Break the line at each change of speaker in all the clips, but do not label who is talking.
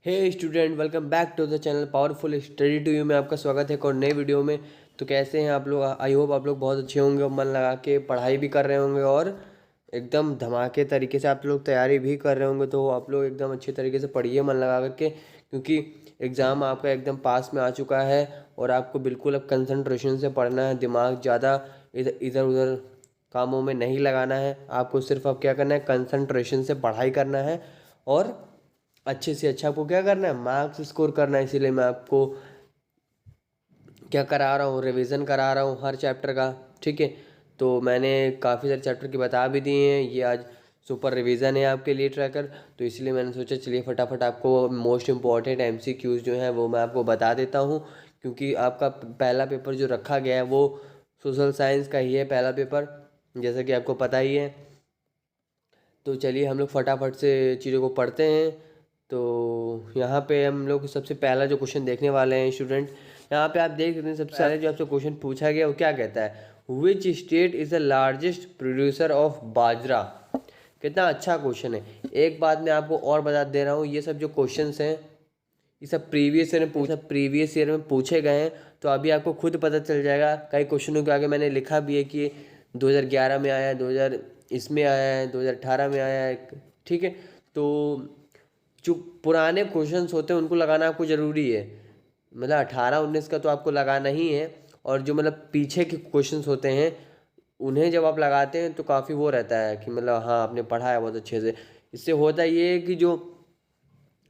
Hey student, welcome back to the channel powerful study to you में आपका स्वागत है एक और नए वीडियो में। तो कैसे हैं आप लोग? आई होप आप लोग बहुत अच्छे होंगे और मन लगा के पढ़ाई भी कर रहे होंगे और एकदम धमाके तरीके से आप लोग तैयारी भी कर रहे होंगे। तो आप लोग एकदम अच्छे तरीके से पढ़िए मन लगा करके, क्योंकि एग्ज़ाम आपका एकदम पास में आ चुका है और आपको बिल्कुल अब कंसंट्रेशन से पढ़ना है। दिमाग ज़्यादा इधर इधर उधर कामों में नहीं लगाना है। आपको सिर्फ अब क्या करना है, कंसंट्रेशन से पढ़ाई करना है और अच्छे से अच्छा आपको क्या करना है, मार्क्स स्कोर करना है। इसीलिए मैं आपको क्या करा रहा हूँ, रिवीजन करा रहा हूँ हर चैप्टर का। ठीक है, तो मैंने काफ़ी सारे चैप्टर की बता भी दिए हैं। ये आज सुपर रिवीजन है आपके लिए ट्रैकर, तो इसलिए मैंने सोचा चलिए फटाफट आपको मोस्ट इम्पॉर्टेंट एमसीक्यूज़ जो हैं वो मैं आपको बता देता हूँ। क्योंकि आपका पहला पेपर जो रखा गया है वो सोशल साइंस का ही है पहला पेपर, जैसा कि आपको पता ही है। तो चलिए हम लोग फटाफट से चीज़ों को पढ़ते हैं। तो यहाँ पे हम लोग सबसे पहला जो क्वेश्चन देखने वाले हैं स्टूडेंट, यहाँ पे आप देख सकते हैं सबसे पहले जो आपसे क्वेश्चन पूछा गया वो क्या कहता है, which state is the largest producer of bajra. कितना अच्छा क्वेश्चन है। एक बात मैं आपको और बता दे रहा हूँ, ये सब जो क्वेश्चंस हैं ये सब प्रीवियस ईयर में पूछे गए हैं। तो अभी आपको खुद पता चल जाएगा। कई क्वेश्चनों के आगे मैंने लिखा भी है कि 2011 में आया है, 2000 इसमें आया है, 2018 में आया है। ठीक है, तो जो पुराने क्वेश्चंस होते हैं उनको लगाना आपको ज़रूरी है। मतलब 18-19 का तो आपको लगाना ही है, और जो मतलब पीछे के क्वेश्चंस होते हैं उन्हें जब आप लगाते हैं तो काफ़ी वो रहता है कि मतलब हाँ आपने पढ़ा है बहुत अच्छे से। इससे होता ये है कि जो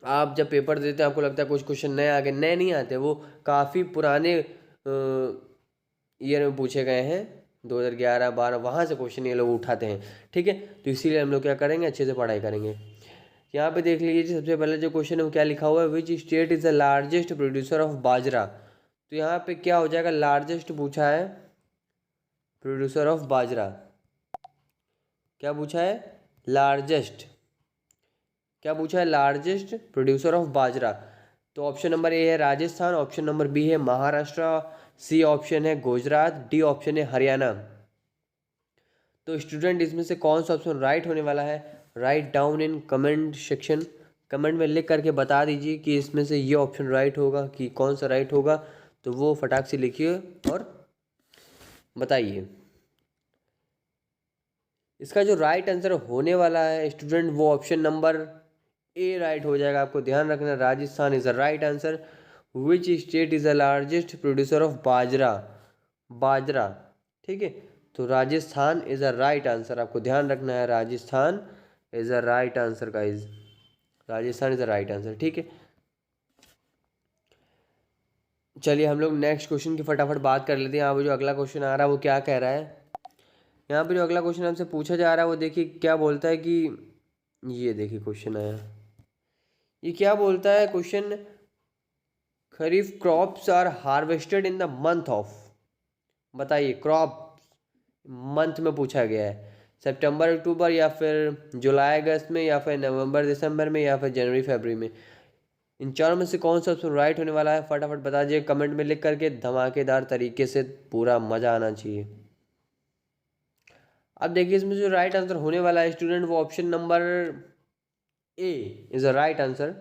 आप जब पेपर देते हैं आपको लगता है कुछ क्वेश्चन नए आ गए, नए नहीं आते, वो काफ़ी पुराने ईयर में पूछे गए हैं, 2011-12 वहाँ से क्वेश्चन ये लोग उठाते हैं। ठीक है, तो इसीलिए हम लोग क्या करेंगे, अच्छे से पढ़ाई करेंगे। यहाँ पे देख लीजिए सबसे पहले जो क्वेश्चन है वो क्या लिखा हुआ है, which state is the largest producer of bajra. तो यहाँ पे क्या हो जाएगा, लार्जेस्ट पूछा है, प्रोड्यूसर ऑफ बाजरा। क्या पूछा है, लार्जेस्ट। क्या पूछा है, लार्जेस्ट प्रोड्यूसर ऑफ बाजरा। तो ऑप्शन नंबर ए है राजस्थान, ऑप्शन नंबर बी है महाराष्ट्र, सी ऑप्शन है गुजरात, डी ऑप्शन है हरियाणा। तो स्टूडेंट इसमें से कौन सा ऑप्शन राइट होने वाला है, right down in comment section. Comment में लिख करके बता दीजिए कि इसमें से ये ऑप्शन राइट होगा कि कौन सा राइट होगा। तो वो फटाक से लिखिए और बताइए। इसका जो राइट आंसर होने वाला है स्टूडेंट वो ऑप्शन नंबर ए राइट हो जाएगा। आपको ध्यान रखना, Rajasthan is the right answer. Which state is the largest producer of bajra, bajra. ठीक है, तो Rajasthan is the right answer. आपको ध्यान रखना है, Rajasthan is the right answer guys, Rajasthan is the right answer. ठीक है, चलिए हम लोग नेक्स्ट क्वेश्चन की फटाफट बात कर लेते हैं। यहाँ पे जो अगला क्वेश्चन आ रहा है वो क्या कह रहा है, यहाँ पे जो अगला क्वेश्चन हमसे पूछा जा रहा है वो देखिए क्या बोलता है कि, ये देखिए क्वेश्चन आया, ये क्या बोलता है question, kharif crops are harvested in the month of. बताइए, क्रॉप मंथ में पूछा गया है, सितंबर अक्टूबर या फिर जुलाई अगस्त में या फिर नवंबर दिसंबर में या फिर जनवरी फरवरी में। इन चारों में से कौन सा ऑप्शन राइट होने वाला है, फटाफट बता दीजिए कमेंट में लिख करके, धमाकेदार तरीके से, पूरा मज़ा आना चाहिए। अब देखिए इसमें जो राइट आंसर होने वाला है स्टूडेंट वो option number a is the right answer.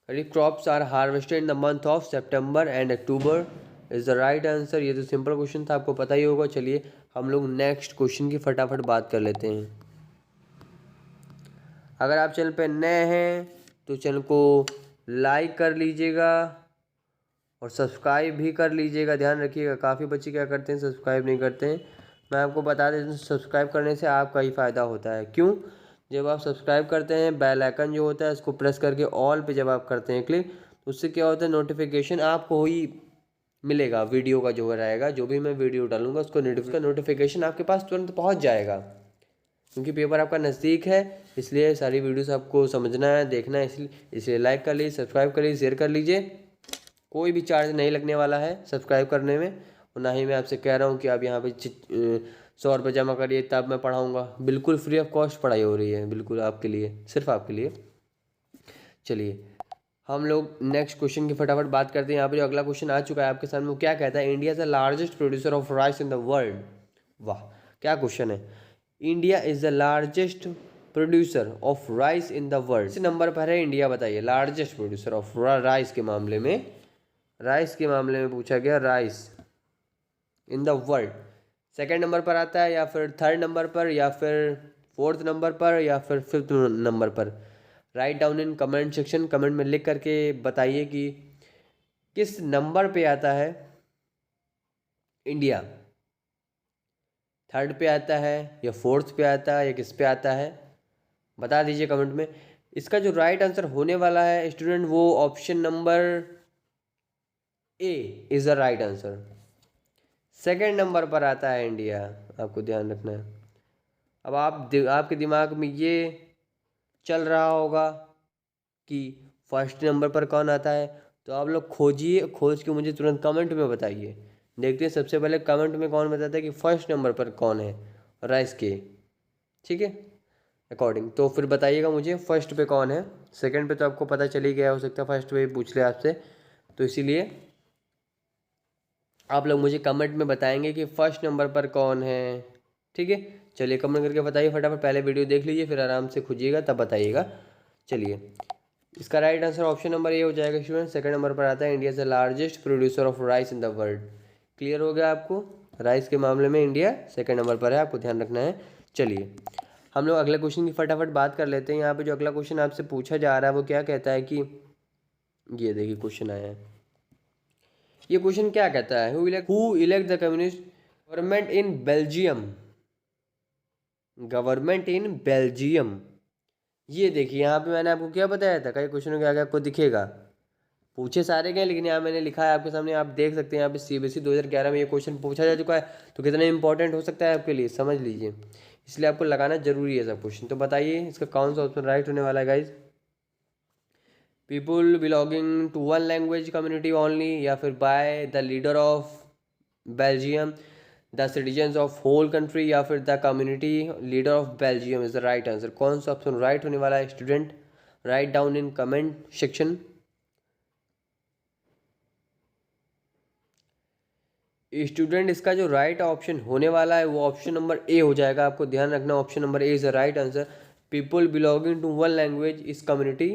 Kharif crops are harvested in the month of September and October is the right answer. ये तो सिंपल क्वेश्चन था, आपको पता ही होगा। चलिए हम लोग नेक्स्ट क्वेश्चन की फटाफट बात कर लेते हैं। अगर आप चैनल पर नए हैं तो चैनल को लाइक कर लीजिएगा और सब्सक्राइब भी कर लीजिएगा। ध्यान रखिएगा, काफ़ी बच्चे क्या करते हैं, सब्सक्राइब नहीं करते हैं। मैं आपको बता देता हूँ, सब्सक्राइब करने से आपका ही फ़ायदा होता है। क्यों, जब आप सब्सक्राइब करते हैं, बेल आइकन जो होता है उसको प्रेस करके ऑल पे जब आप करते हैं क्लिक, तो उससे क्या होता है, नोटिफिकेशन आपको ही मिलेगा। वीडियो का जो रहेगा, जो भी मैं वीडियो डालूंगा उसको नोटिफिकेशन आपके पास तुरंत पहुँच जाएगा। क्योंकि पेपर आपका नज़दीक है, इसलिए सारी वीडियोस आपको समझना है, देखना है, इसलिए लाइक कर लीजिए, सब्सक्राइब कर लीजिए, शेयर कर लीजिए। कोई भी चार्ज नहीं लगने वाला है सब्सक्राइब करने में, और ना ही मैं आपसे कह रहा हूँ कि आप यहाँ पे 100 रुपये जमा करिए तब मैं पढ़ाऊँगा। बिल्कुल फ्री ऑफ कॉस्ट पढ़ाई हो रही है, बिल्कुल आपके लिए, सिर्फ आपके लिए। चलिए हम लोग नेक्स्ट क्वेश्चन की फटाफट बात करते हैं। यहाँ पे जो अगला क्वेश्चन आ चुका है आपके सामने वो क्या कहता है, India is the largest producer of rice in the world. वाह, क्या क्वेश्चन है। India is the largest producer of rice in the world. इस नंबर पर है इंडिया, बताइए लार्जेस्ट प्रोड्यूसर ऑफ राइस के मामले में, राइस के मामले में पूछा गया, rice in the world. Second number पर आता है या फिर थर्ड नंबर पर या फिर फोर्थ नंबर पर या फिर फिफ्थ नंबर पर? Right down in comment section, comment में लिख करके बताइए कि किस नंबर पे आता है इंडिया। थर्ड पे आता है या फोर्थ पे आता है या किस पे आता है, बता दीजिए कमेंट में। इसका जो राइट आंसर होने वाला है स्टूडेंट, वो option number A is the right answer. Second number पर आता है इंडिया, आपको ध्यान रखना है। अब आपके दिमाग में ये चल रहा होगा कि फर्स्ट नंबर पर कौन आता है, तो आप लोग खोजिए, खोज के मुझे तुरंत कमेंट में बताइए। देखते हैं सबसे पहले कमेंट में कौन बताता है कि फर्स्ट नंबर पर कौन है राइस के, ठीक है अकॉर्डिंग। तो फिर बताइएगा मुझे फर्स्ट पे कौन है। सेकंड पे तो आपको पता चल ही गया, हो सकता है फर्स्ट पे पूछ ले आपसे, तो इसीलिए आप लोग मुझे कमेंट में बताएंगे कि फर्स्ट नंबर पर कौन है, ठीक है। चलिए कमेंट करके बताइए फटाफट, पहले वीडियो देख लीजिए फिर आराम से खोजिएगा तब बताइएगा। चलिए इसका राइट आंसर ऑप्शन नंबर ए हो जाएगा स्टूडेंट। सेकंड नंबर पर आता है India is the largest producer of rice in the world. Clear हो गया आपको, राइस के मामले में इंडिया सेकंड नंबर पर है, आपको ध्यान रखना है। चलिए हम लोग अगले क्वेश्चन की फटाफट बात कर लेते हैं। यहाँ पे जो अगला क्वेश्चन आपसे पूछा जा रहा है वो क्या कहता है कि, ये देखिए क्वेश्चन आया है, ये क्वेश्चन क्या कहता है, who elect the communist government in Belgium, government in Belgium. ये देखिए यहाँ पे मैंने आपको क्या बताया था, कई क्वेश्चनों के आगे आपको दिखेगा, पूछे सारे गए लेकिन यहाँ मैंने लिखा है आपके सामने, आप देख सकते हैं यहाँ पे सीबीएसई 2011 में ये क्वेश्चन पूछा जा चुका है, तो कितना इंपॉर्टेंट हो सकता है आपके लिए, समझ लीजिए। इसलिए आपको लगाना जरूरी है सब क्वेश्चन। तो बताइए इसका कौन सा ऑप्शन राइट होने वाला है guys. People belonging to one language community only, या फिर by the leader of Belgium, the citizens of whole country, या फिर the community leader of Belgium is the right answer. कौन सा ऑप्शन राइट होने वाला है student, right down in comment section. Student इसका जो राइट ऑप्शन होने वाला है वो ऑप्शन नंबर ए हो जाएगा, आपको ध्यान रखना option number a is the right answer. People belonging to one language इस कम्युनिटी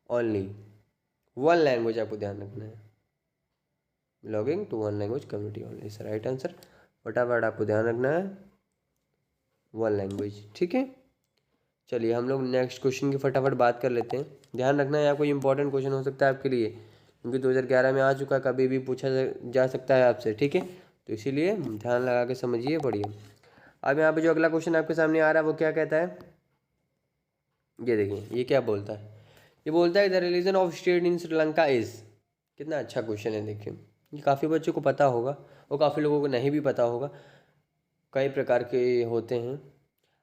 ओनली, वन लैंग्वेज आपको ध्यान रखना है, belonging to one language community only is the right answer. फटाफट आपको ध्यान रखना है वन लैंग्वेज, ठीक है। चलिए हम लोग नेक्स्ट क्वेश्चन की फटाफट बात कर लेते हैं। ध्यान रखना है, यहाँ कोई इंपॉर्टेंट क्वेश्चन हो सकता है आपके लिए, क्योंकि 2011 में आ चुका है, कभी भी पूछा जा सकता है आपसे, ठीक है। तो इसीलिए ध्यान लगा के समझिए, पढ़िए। अब यहाँ पे जो अगला क्वेश्चन आपके सामने आ रहा है वो क्या कहता है, ये देखिए ये क्या बोलता है, ये बोलता है the religion of state in Sri Lanka is. कितना अच्छा क्वेश्चन है, देखिए ये काफ़ी बच्चों को पता होगा और काफ़ी लोगों को नहीं भी पता होगा, कई प्रकार के होते हैं।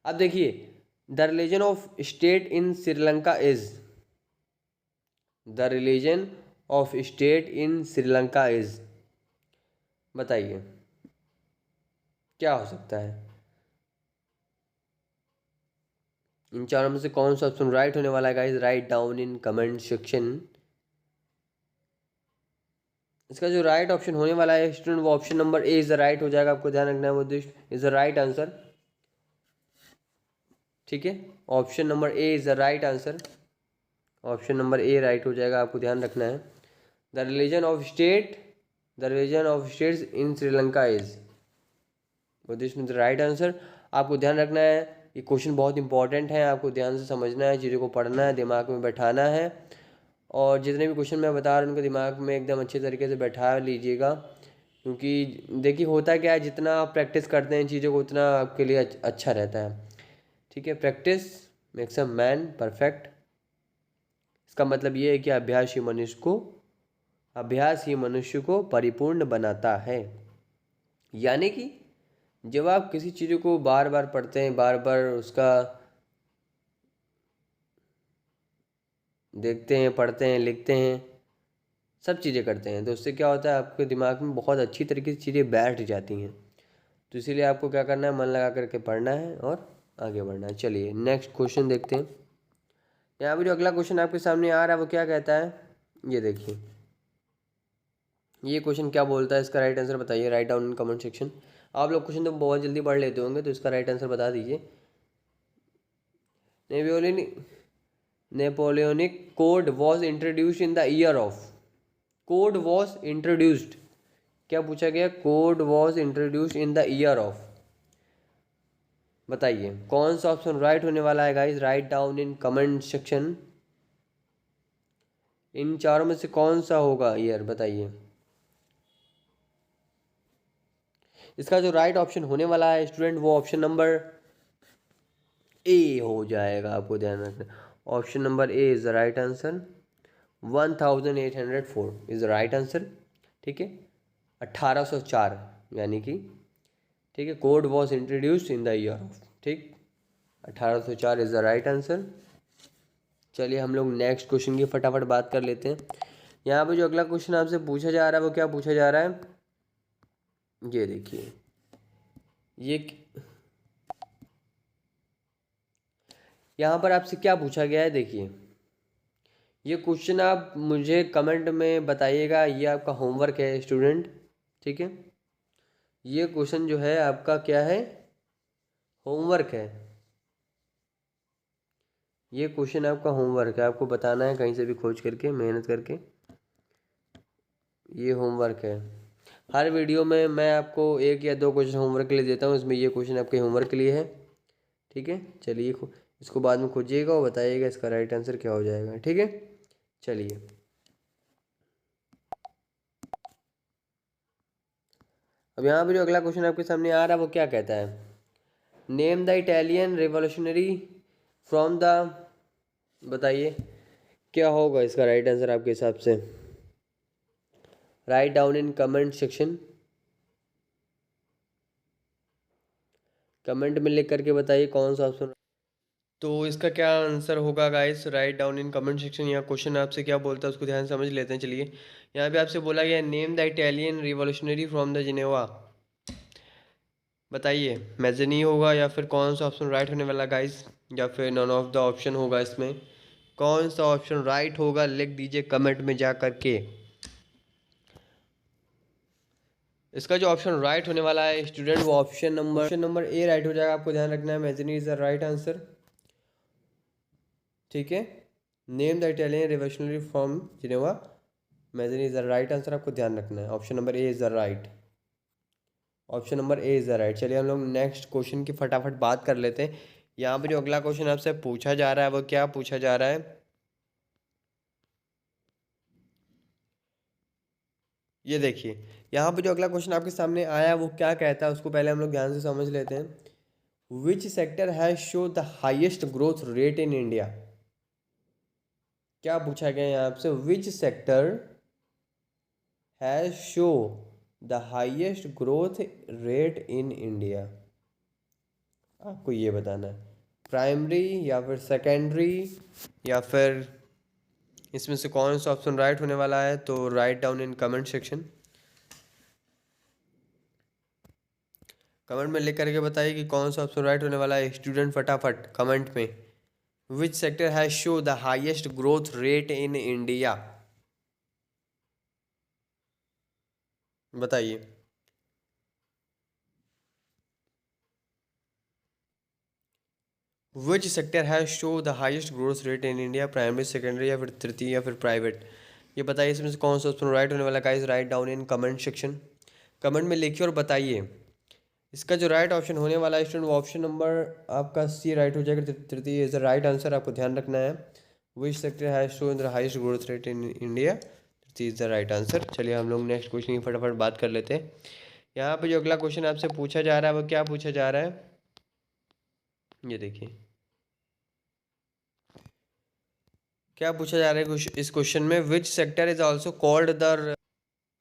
अब देखिए the religion of state in Sri Lanka is, the religion of state in Sri Lanka is, बताइए क्या हो सकता है, इन चारों में से कौन सा ऑप्शन राइट होने वाला है guys, write down in comment section. इसका जो राइट ऑप्शन होने वाला है स्टूडेंट वो option number a is the right हो जाएगा, आपको ध्यान रखना है, वो इज द राइट आंसर, ठीक है। Option number a is the right answer, option number A right हो जाएगा, आपको ध्यान रखना है। The religion of state, the religion of states in Sri Lanka is, this mean the right answer. आपको ध्यान रखना है, ये क्वेश्चन बहुत इंपॉर्टेंट है, आपको ध्यान से समझना है, चीज़ों को पढ़ना है, दिमाग में बैठाना है, और जितने भी क्वेश्चन मैं बता रहा हूँ उनको दिमाग में एकदम अच्छे तरीके से बैठा लीजिएगा। क्योंकि देखिए होता क्या है, जितना आप प्रैक्टिस करते हैं चीज़ों को उतना आपके लिए अच्छा रहता है, ठीक है। Practice makes a man perfect. इसका मतलब ये है कि अभ्यास ही मनुष्य को परिपूर्ण बनाता है। यानी कि जब आप किसी चीज़ को बार बार पढ़ते हैं, बार बार उसका देखते हैं, पढ़ते हैं, लिखते हैं, सब चीज़ें करते हैं, तो उससे क्या होता है आपके दिमाग में बहुत अच्छी तरीके से चीज़ें बैठ जाती हैं। तो इसीलिए आपको क्या करना है, मन लगा करके पढ़ना है और आगे बढ़ना है। चलिए नेक्स्ट क्वेश्चन देखते हैं। यहाँ पे जो अगला क्वेश्चन आपके सामने आ रहा है वो क्या कहता है, ये देखिए ये क्वेश्चन क्या बोलता है, इसका राइट आंसर बताइए, right down in comment section. आप लोग क्वेश्चन तो बहुत जल्दी पढ़ लेते होंगे, तो इसका राइट आंसर बता दीजिए। Napoleonic Napoleonic code was introduced in the year of. Code was introduced, क्या पूछा गया? Code was introduced in the year of. बताइए कौन सा ऑप्शन राइट होने वाला है guys? Write down in comment section. इन चारों में से कौन सा होगा ईयर? बताइए। इसका जो राइट ऑप्शन होने वाला है स्टूडेंट, वो ऑप्शन नंबर ए हो जाएगा। आपको ध्यान रखना, option number a is the right answer. 1804 is the right answer. ठीक है, 1804 यानी कि, ठीक है, code was introduced in the year of. ठीक, 1804 इज द राइट आंसर। चलिए हम लोग नेक्स्ट क्वेश्चन की फटाफट बात कर लेते हैं। यहाँ पे जो अगला क्वेश्चन आपसे पूछा जा रहा है वो क्या पूछा जा रहा है? ये देखिए, ये यहाँ पर आपसे क्या पूछा गया है? देखिए, ये क्वेश्चन आप मुझे कमेंट में बताइएगा। ये आपका होमवर्क है स्टूडेंट। ठीक है, ये क्वेश्चन जो है आपका क्या है? होमवर्क है। ये क्वेश्चन आपका होमवर्क है, आपको बताना है कहीं से भी खोज करके, मेहनत करके। ये होमवर्क है। हर वीडियो में मैं आपको एक या दो क्वेश्चन होमवर्क के लिए देता हूँ, इसमें ये क्वेश्चन आपके होमवर्क के लिए है। ठीक है, चलिए इसको बाद में खोजिएगा और बताइएगा इसका राइट आंसर क्या हो जाएगा। ठीक है, चलिए अब यहाँ पे जो अगला क्वेश्चन आपके सामने आ रहा है वो क्या कहता है? Name the Italian revolutionary from the, बताइए क्या होगा इसका राइट आंसर आपके हिसाब से? Right down in comment section. Comment में लिख करके बताइए कौन सा ऑप्शन। तो इसका क्या आंसर होगा guys? Write down in comment section. यहाँ क्वेश्चन आपसे क्या बोलता है उसको ध्यान से समझ लेते हैं। चलिए, यहाँ पे आपसे बोला गया name the Italian revolutionary from the Geneva. बताइए मैजनी होगा या फिर कौन सा ऑप्शन राइट होने वाला गाइस, या फिर नॉन ऑफ द ऑप्शन होगा? इसमें कौन सा ऑप्शन राइट होगा लिख दीजिए कमेंट में जा करके। इसका जो ऑप्शन राइट होने वाला है स्टूडेंट, वो ऑप्शन नंबर ए राइट हो जाएगा। आपको ध्यान रखना है, Mazzini is the right answer. ठीक है, name the Italian revolutionary from Geneva, Mazzini is the right answer. आपको ध्यान रखना है, option number a is the right. Option number a is the right. चलिए हम लोग नेक्स्ट क्वेश्चन की फटाफट बात कर लेते हैं। यहाँ पे जो अगला क्वेश्चन आपसे पूछा जा रहा है वो क्या पूछा जा रहा है? ये देखिए, यहाँ पे जो अगला क्वेश्चन आपके सामने आया है वो क्या कहता है, उसको पहले हम लोग ध्यान से समझ लेते हैं। विच sector has show the highest growth rate in India? क्या पूछा गया यहाँ आपसे? विच sector has show the highest growth rate in India? आपको ये बताना है, प्राइमरी या फिर सेकेंडरी या फिर इसमें से कौन सा ऑप्शन राइट होने वाला है? तो right down in comment section. Comment में लिख करके बताइए कि कौन सा ऑप्शन राइट होने वाला है स्टूडेंट, फटाफट कमेंट में। Which sector has show the highest growth rate in India? बताइए। Which sector has show the highest growth rate in India? Primary, secondary या फिर तृतीय या फिर प्राइवेट? ये बताइए इसमें से कौन सा ऑप्शन राइट होने वाला है guys? Write down in comment section. Comment में लिखिए और बताइए। इसका जो राइट ऑप्शन होने वाला है स्टूडेंट, वो ऑप्शन नंबर आपका सी राइट हो जाएगा। तृतीय इज द राइट आंसर। आपको ध्यान रखना है, विच sector has show the highest growth rate in India, तृतीय इज द राइट आंसर। चलिए हम लोग नेक्स्ट क्वेश्चन की फटाफट बात कर लेते हैं। यहाँ पे जो अगला क्वेश्चन आपसे पूछा जा रहा है वो क्या पूछा जा रहा है? ये देखिए क्या पूछा जा रहा है इस क्वेश्चन में। Which sector is also called the,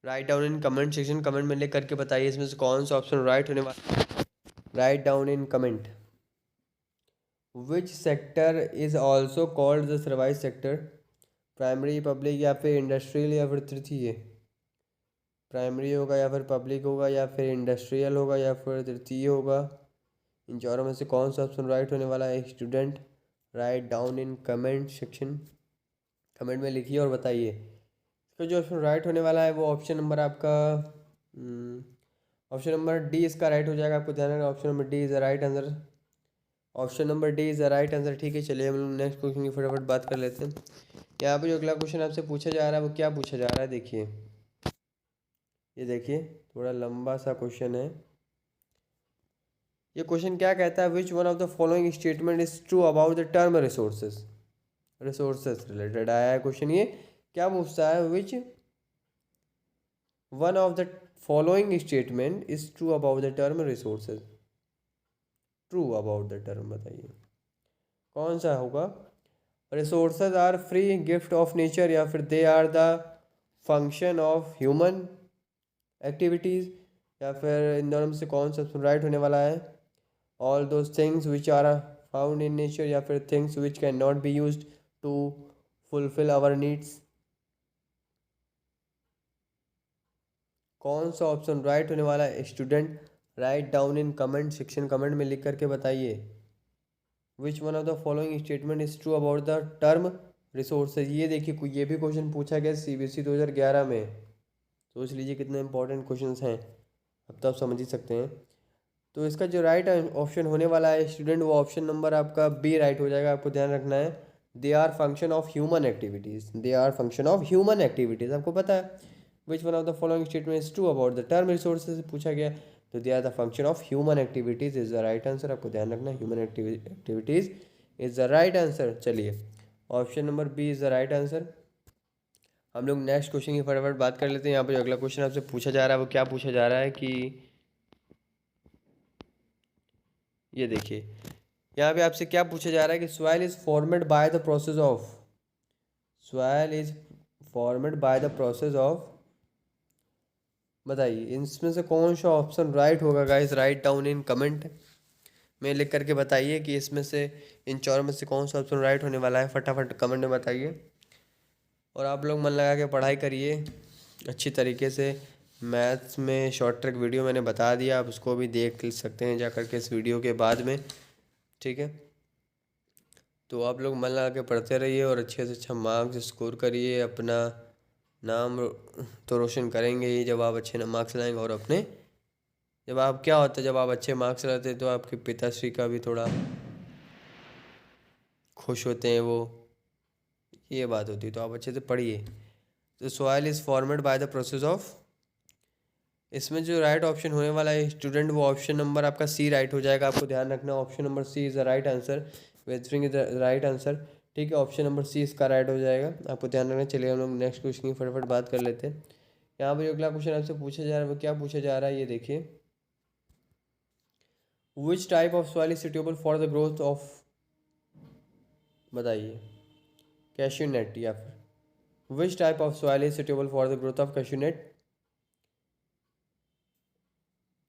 right down in comment section. Comment में लिख करके बताइए इसमें से कौन सा ऑप्शन राइट होने वाला। Right down in comment. Which sector is also called the service sector? Primary, public या फिर इंडस्ट्रियल या फिर तृतीय? प्राइमरी होगा या फिर पब्लिक होगा या फिर इंडस्ट्रियल होगा या फिर तृतीय होगा? इन चारों में से कौन सा ऑप्शन राइट होने वाला है student? Right down in comment section. Comment में लिखिए और बताइए। इसका जो ऑप्शन राइट होने वाला है वो ऑप्शन नंबर आपका ऑप्शन नंबर डी इसका राइट हो जाएगा। आपको ध्यान रखना, option number D is the right answer. Option number D is the right answer. ठीक है, चलिए हम लोग नेक्स्ट क्वेश्चन की फटाफट बात कर लेते हैं। यहाँ पे जो अगला क्वेश्चन आपसे पूछा जा रहा है वो क्या पूछा जा रहा है, देखिए। ये देखिए, थोड़ा लंबा सा क्वेश्चन है। ये क्वेश्चन क्या कहता है, which one of the following statement is true about the term resources. Resources related आया है क्वेश्चन। ये क्या पूछता है, which one of the following statement is true about the term resources. True about the term बताइए कौन सा होगा। Resources are free gift of nature, या फिर they are the function of human activities, या फिर इन दोनों में से कौन सा राइट होने वाला है। All those things which are found in nature, या फिर things which can not be used to fulfil our needs. कौन सा ऑप्शन राइट होने वाला है student, right down in comment section, comment में लिख करके बताइए। Which one of the following statement is true about the term resources. ये देखिए, ये भी क्वेश्चन पूछा गया CBSE 2011 में। सोच लीजिए कितने इंपॉर्टेंट क्वेश्चंस हैं, अब तो आप समझ ही सकते हैं। तो इसका जो राइट ऑप्शन होने वाला है स्टूडेंट, वो ऑप्शन नंबर आपका बी राइट हो जाएगा। आपको ध्यान रखना है, they are function of human activities. They are function of human activities, आपको पता है। Which one of the following statement is true about the term resources पूछा गया, तो they are the function of human activities is the right answer. आपको ध्यान रखना है, human activities is the right answer. चलिए, option number B is the right answer. हम लोग नेक्स्ट क्वेश्चन की फटाफट बात कर लेते हैं। यहाँ पर जो अगला क्वेश्चन आपसे पूछा जा रहा है वो क्या पूछा जा रहा है कि ये देखिए, यहाँ पे आपसे क्या पूछा जा रहा है कि soil is formed by the process of, soil is formed by the process of, बताइए इनमें से कौन सा ऑप्शन राइट होगा guys. Write down in comment में लिख करके बताइए कि इसमें से इन चारों में से कौन सा ऑप्शन राइट होने वाला है, फटाफट कमेंट में बताइए। और आप लोग मन लगा के पढ़ाई करिए अच्छी तरीके से। मैथ्स में शॉर्ट ट्रिक वीडियो मैंने बता दिया, आप उसको भी देख सकते हैं जा करके इस वीडियो के बाद में, ठीक है। तो आप लोग मन लगा के पढ़ते रहिए और अच्छे से अच्छा मार्क्स स्कोर करिए। अपना नाम तो रोशन करेंगे ही जब आप अच्छे मार्क्स लाएंगे, और अपने जब आप क्या होता है, जब आप अच्छे मार्क्स लाते हैं तो आपके पिताश्री का भी थोड़ा खुश होते हैं वो, ये बात होती है। तो आप अच्छे से पढ़िए। तो soil is formed by the process of, इसमें जो राइट ऑप्शन होने वाला है स्टूडेंट, वो ऑप्शन नंबर आपका सी राइट हो जाएगा। आपको ध्यान रखना, option number C is the right answer. Westering is the right answer, ठीक है। ऑप्शन नंबर सी इसका राइट हो जाएगा, आपको ध्यान रखना। चलिए हम लोग नेक्स्ट क्वेश्चन की फटाफट बात कर लेते हैं। यहाँ पर अगला क्वेश्चन आपसे पूछा जा रहा है वो क्या पूछा जा रहा है, ये देखिए। Which type of soil is suitable for the growth of, बताइए कैश्यू नट, या फिर which type of soil is suitable for the growth of cashew nut.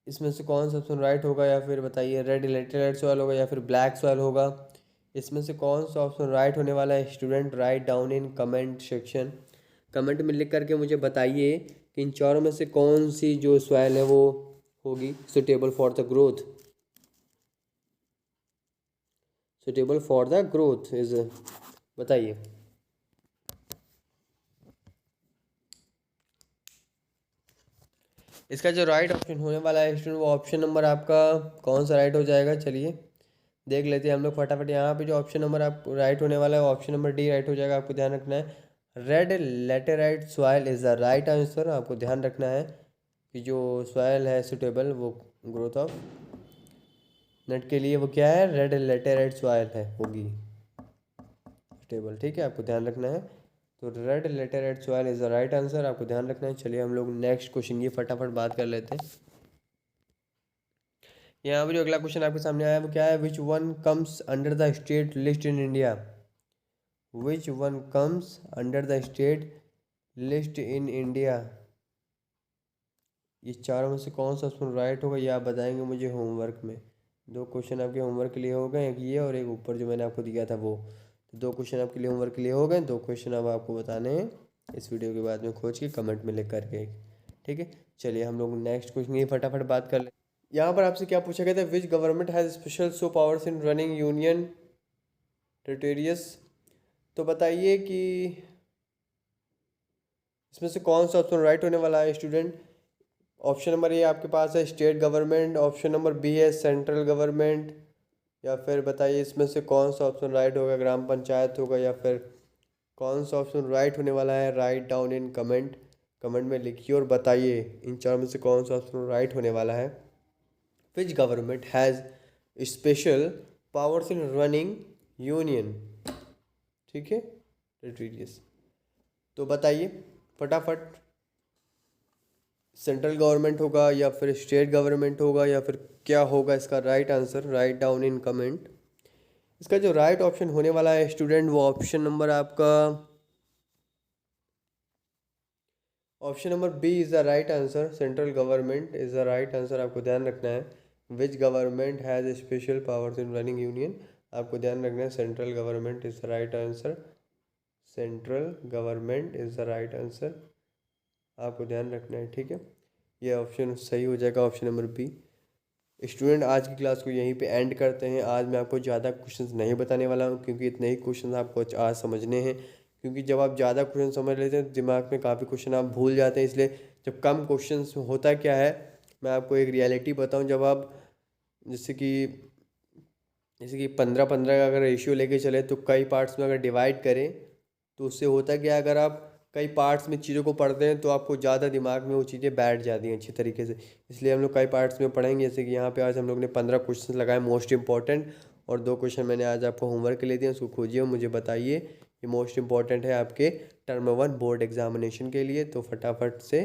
इसमें से कौन सा ऑप्शन राइट होगा, या फिर बताइए रेड लेटेराइट सॉइल होगा या फिर ब्लैक सॉइल होगा। इसमें से कौन सा ऑप्शन राइट होने वाला है student, right down in comment section, comment में लिख करके मुझे बताइए कि इन चारों में से कौन सी जो सॉइल है वो होगी suitable for the growth, suitable for the growth is, बताइए। इसका जो राइट ऑप्शन होने वाला है स्टूडेंट, वो ऑप्शन नंबर आपका कौन सा राइट हो जाएगा, चलिए देख लेते हैं हम लोग फटाफट। यहाँ पे जो ऑप्शन नंबर आप राइट होने वाला है वो ऑप्शन नंबर डी राइट हो जाएगा। आपको ध्यान रखना है, red laterite soil is the right answer. आपको ध्यान रखना है कि जो सॉइल है सुटेबल वो ग्रोथ ऑफ नट के लिए वो क्या है, रेड लेटेराइट सॉइल है होगी सुटेबल, ठीक है। आपको ध्यान रखना है, तो red laterite soil is the right answer. आपको ध्यान रखना है। चलिए हम लोग नेक्स्ट क्वेश्चन की फटाफट बात कर लेते हैं। यहाँ पर जो अगला क्वेश्चन आपके सामने आया है वो क्या है, which one comes under the state list in India. Which one comes under the state list in India. ये चारों में से कौन सा ऑप्शन राइट होगा, ये आप बताएंगे मुझे होमवर्क में। दो क्वेश्चन आपके होमवर्क के लिए हो गए, एक ये और एक ऊपर जो मैंने आपको दिया था वो। तो दो क्वेश्चन आपके लिए होमवर्क के लिए हो गए, दो क्वेश्चन अब आपको बताने हैं इस वीडियो के बाद में खोज के कमेंट में लिख करके, ठीक है। चलिए हम लोग नेक्स्ट क्वेश्चन की फटाफट बात कर ले। यहाँ पर आपसे क्या पूछा गया था, which government has special so powers in running union territories. तो बताइए कि इसमें से कौन सा ऑप्शन राइट होने वाला है स्टूडेंट। ऑप्शन नंबर ए आपके पास है state government, option number B है सेंट्रल गवर्नमेंट, या फिर बताइए इसमें से कौन सा ऑप्शन राइट होगा, ग्राम पंचायत होगा या फिर कौन सा ऑप्शन राइट होने वाला है। Right down in comment, comment में लिखिए और बताइए इन चार में से कौन सा ऑप्शन राइट होने वाला है। Which government has special powers in running union, ठीक है, टेरिटरीज। तो बताइए फटाफट, सेंट्रल गवर्नमेंट होगा या फिर स्टेट गवर्नमेंट होगा या फिर क्या होगा इसका right answer. Right down in comment. इसका जो राइट ऑप्शन होने वाला है स्टूडेंट, वो ऑप्शन नंबर आपका, option number B is the right answer. Central government is the right answer, आपको ध्यान रखना है। Which government has special powers in running union, आपको ध्यान रखना है central government is the right answer. Central government is the right answer, आपको ध्यान रखना है, ठीक है। ये ऑप्शन सही हो जाएगा, ऑप्शन नंबर बी। स्टूडेंट आज की क्लास को यहीं पे एंड करते हैं। आज मैं आपको ज़्यादा क्वेश्चंस नहीं बताने वाला हूँ क्योंकि इतने ही क्वेश्चंस आपको आज समझने हैं। क्योंकि जब आप ज़्यादा क्वेश्चन समझ लेते हैं दिमाग में काफ़ी क्वेश्चन आप भूल जाते हैं, इसलिए जब कम क्वेश्चंस होता क्या है, मैं आपको एक रियलिटी बताऊँ। जब आप जैसे कि 15-15 का अगर रेशियो लेके चले तो कई पार्ट्स में अगर डिवाइड करें तो उससे होता क्या है, अगर आप कई पार्ट्स में चीज़ों को पढ़ते हैं तो आपको ज़्यादा दिमाग में वो चीज़ें बैठ जाती हैं अच्छी तरीके से। इसलिए हम लोग कई पार्ट्स में पढ़ेंगे। जैसे कि यहाँ पे आज हम लोग ने 15 क्वेश्चन लगाए मोस्ट इंपॉर्टेंट, और 2 क्वेश्चन मैंने आज आपको होमवर्क के लिए दिए, उसको खोजिए और मुझे बताइए। ये मोस्ट इंपॉर्टेंट है आपके टर्म 1 बोर्ड एग्जामिनेशन के लिए। तो फटाफट से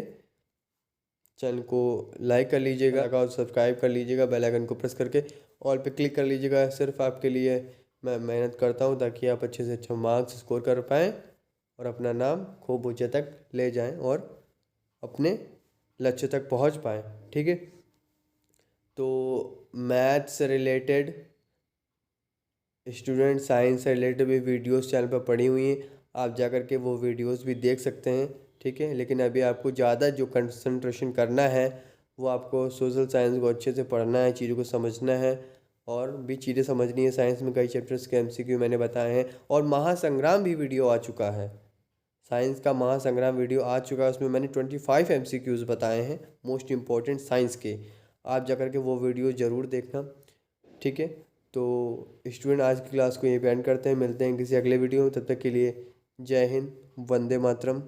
चैनल को लाइक कर लीजिएगा और सब्सक्राइब कर लीजिएगा, बेल आइकन को प्रेस करके ऑल पे क्लिक कर लीजिएगा। सिर्फ आपके लिए मैं मेहनत करता हूँ ताकि आप अच्छे से अच्छा मार्क्स स्कोर कर पाएँ और अपना नाम खूब ऊंचे तक ले जाएं और अपने लक्ष्य तक पहुंच पाएं, ठीक है। तो मैथ से रिलेटेड, स्टूडेंट साइंस से रिलेटेड भी वीडियोस चैनल पर पड़ी हुई हैं, आप जा कर के वो वीडियोस भी देख सकते हैं, ठीक है। लेकिन अभी आपको ज़्यादा जो कंसंट्रेशन करना है वो आपको सोशल साइंस को अच्छे से पढ़ना है, चीज़ों को समझना है और भी चीज़ें समझनी है। साइंस में कई चैप्टर्स के MCQ मैंने बताए हैं और महासंग्राम भी वीडियो आ चुका है। साइंस का महासंग्राम वीडियो आ चुका है, उसमें मैंने 25 MCQs बताए हैं मोस्ट इम्पॉर्टेंट साइंस के। आप जा कर के वो वीडियो ज़रूर देखना, ठीक है। तो स्टूडेंट आज की क्लास को यहीं पे एंड करते हैं, मिलते हैं किसी अगले वीडियो में। तब तक के लिए जय हिंद, वंदे मातरम।